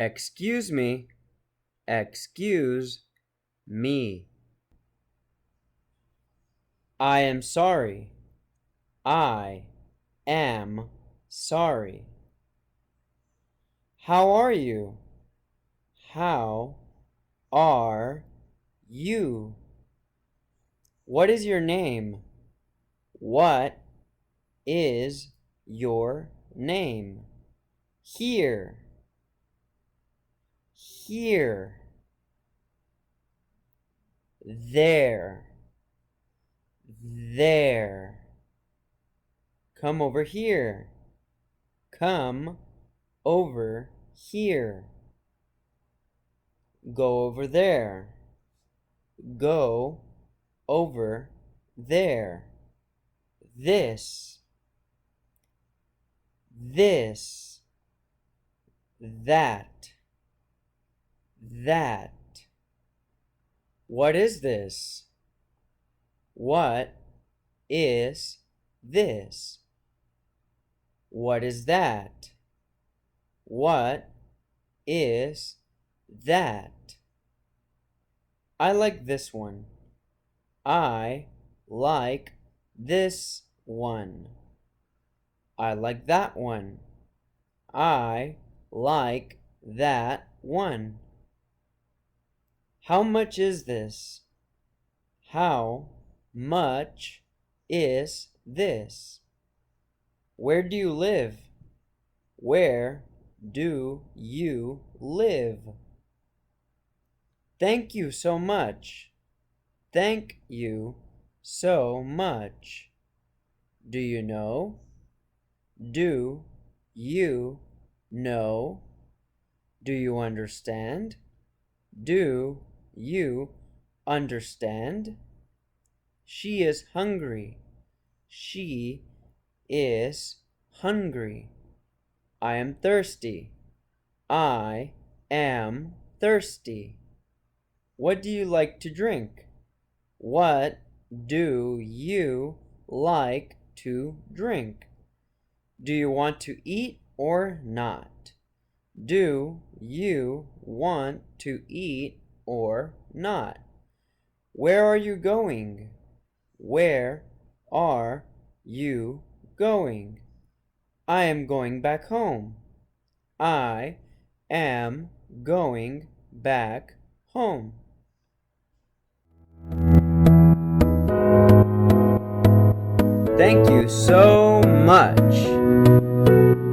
Excuse me. Excuse me. I am sorry. I am sorry. How are you? How are you? What is your name? What is your name? Here. Here. There. There. Come over here. Come over here. Go over there. Go over there. This. This. That. That. What is this? What is this? What is that? What is that? I like this one. I like this one. I like that one. I like that one. How much is this? How much is this? Where do you live? Where do you live? Thank you so much. Thank you so much. Do you know? Do you know? Do you understand? Do you understand? She is hungry. She is hungry. I am thirsty. I am thirsty. What do you like to drink? What do you like to drink? Do you want to eat or not? Do you want to eat or not? Where are you going? Where are you going? I am going back home. I am going back home. Thank you so much.